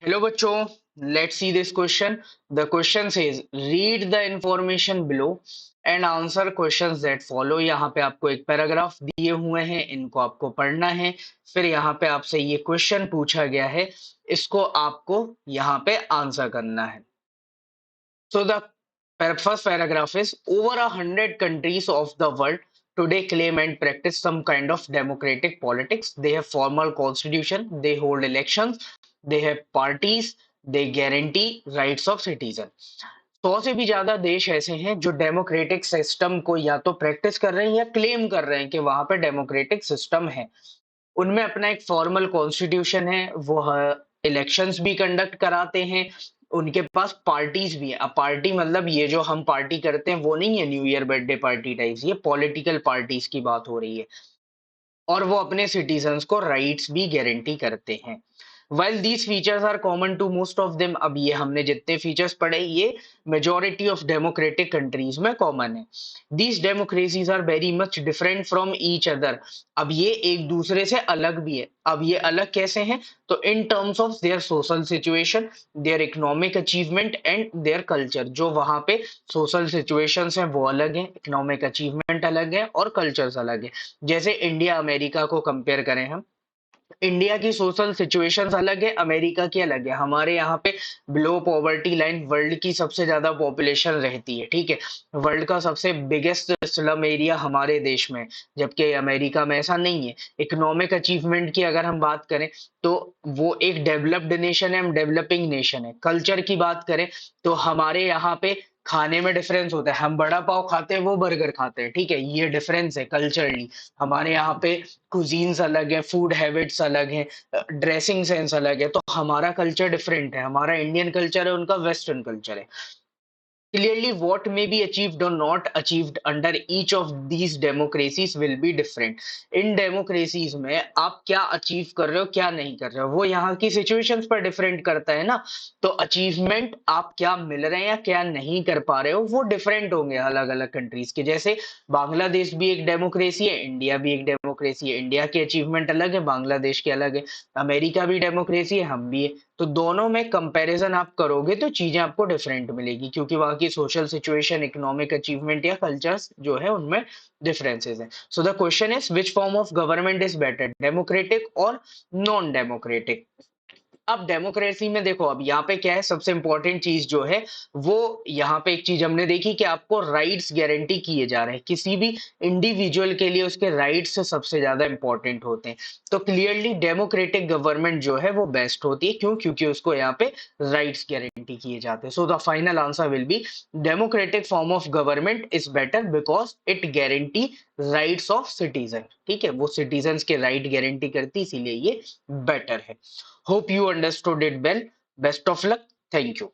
Hello बच्चों, let's see this question. The question says read the information below and answer questions that follow. यहाँ पे आपको एक paragraph दिए हुए हैं, इनको आपको पढ़ना है। फिर यहाँ पे आपसे ये क्वेश्चन पूछा गया है, इसको आपको यहाँ पे आंसर करना है। So the first paragraph is over 100 countries of the world today claim and practice some kind of democratic politics. They have formal constitution, they hold elections, they have parties, they guarantee rights of citizen. 100 से भी ज्यादा देश ऐसे हैं जो democratic system को या तो प्रैक्टिस कर रहे हैं या क्लेम कर रहे हैं कि वहां पे डेमोक्रेटिक सिस्टम है। उनमें अपना एक फॉर्मल कॉन्स्टिट्यूशन है, वो इलेक्शंस भी कंडक्ट कराते हैं, उनके पास पार्टीज भी है। अब पार्टी मतलब ये जो हम पार्टी करते हैं वो नहीं है new year birthday party types, ये पॉलिटिकल पार्टीज की बात हो रही है। और वो अपने सिटीजन्स को राइट्स भी गारंटी करते हैं। While these features are common to most of them, अब ये हमने जितने फीचर्स पढ़े ये मेजोरिटी ऑफ डेमोक्रेटिक कंट्रीज में कॉमन है। These democracies are very much different from each other. अब ये एक दूसरे से अलग भी है। अब ये अलग कैसे हैं? तो in terms of their social situation, their economic achievement and their culture. जो वहां पे सोशल सिचुएशंस हैं वो अलग हैं, इकोनॉमिक अचीवमेंट अलग है और कल्चर्स अलग है। जैसे इंडिया अमेरिका को कंपेयर करें हम, इंडिया की सोशल सिचुएशंस अलग है, अमेरिका की अलग है। हमारे यहाँ पे बिलो पॉवर्टी लाइन वर्ल्ड की सबसे ज्यादा पॉपुलेशन रहती है, ठीक है। वर्ल्ड का सबसे बिगेस्ट स्लम एरिया हमारे देश में है, जबकि अमेरिका में ऐसा नहीं है। इकोनॉमिक अचीवमेंट की अगर हम बात करें तो वो एक डेवलप्ड नेशन है, हम डेवलपिंग नेशन है। कल्चर की बात करें तो हमारे यहाँ पे खाने में डिफरेंस होता है, हम बड़ा पाव खाते हैं वो बर्गर खाते हैं, ठीक है। ये डिफरेंस है कल्चरली। हमारे यहाँ पे कुजीन्स अलग है, फूड हैबिट्स अलग हैं, ड्रेसिंग सेंस अलग है। तो हमारा कल्चर डिफरेंट है, हमारा इंडियन कल्चर है, उनका वेस्टर्न कल्चर है। Clearly, what may be achieved or not achieved under each of these democracies will be different. In democracies में आप क्या अचीव कर रहे हो क्या नहीं कर रहे हो वो यहाँ की सिचुएशंस पर डिफरेंट करता है ना। तो अचीवमेंट आप क्या मिल रहे हैं या क्या नहीं कर पा रहे हो वो डिफरेंट होंगे अलग अलग कंट्रीज के। जैसे बांग्लादेश भी एक डेमोक्रेसी है, इंडिया भी एक डेमोक्रेसी है। इंडिया के अचीवमेंट अलग है, बांग्लादेश के अलग है। अमेरिका भी डेमोक्रेसी है, हम भी है। तो दोनों में कंपैरिजन आप करोगे तो चीजें आपको डिफरेंट मिलेगी, क्योंकि वहां की सोशल सिचुएशन, इकोनॉमिक अचीवमेंट या कल्चर्स जो है उनमें डिफरेंसेस हैं। So the question is which form of government is better, democratic और नॉन डेमोक्रेटिक। अब डेमोक्रेसी में देखो, अब यहाँ पे क्या है, सबसे इंपॉर्टेंट चीज जो है वो यहाँ पे एक चीज हमने देखी कि आपको राइट्स गारंटी किए जा रहे हैं। किसी भी इंडिविजुअल के लिए उसके राइट्स सबसे ज्यादा इंपॉर्टेंट होते हैं। तो क्लियरली डेमोक्रेटिक गवर्नमेंट जो है वो बेस्ट होती है। क्यों? क्योंकि उसको यहाँ पे राइट्स गारंटी किए जाते हैं। So the final answer will be democratic form of government is better because it guarantee rights of citizen. ठीक है, वो सिटीजन के राइट गारंटी करती, इसीलिए ये बेटर है। Hope you understood it well. Best of luck. Thank you.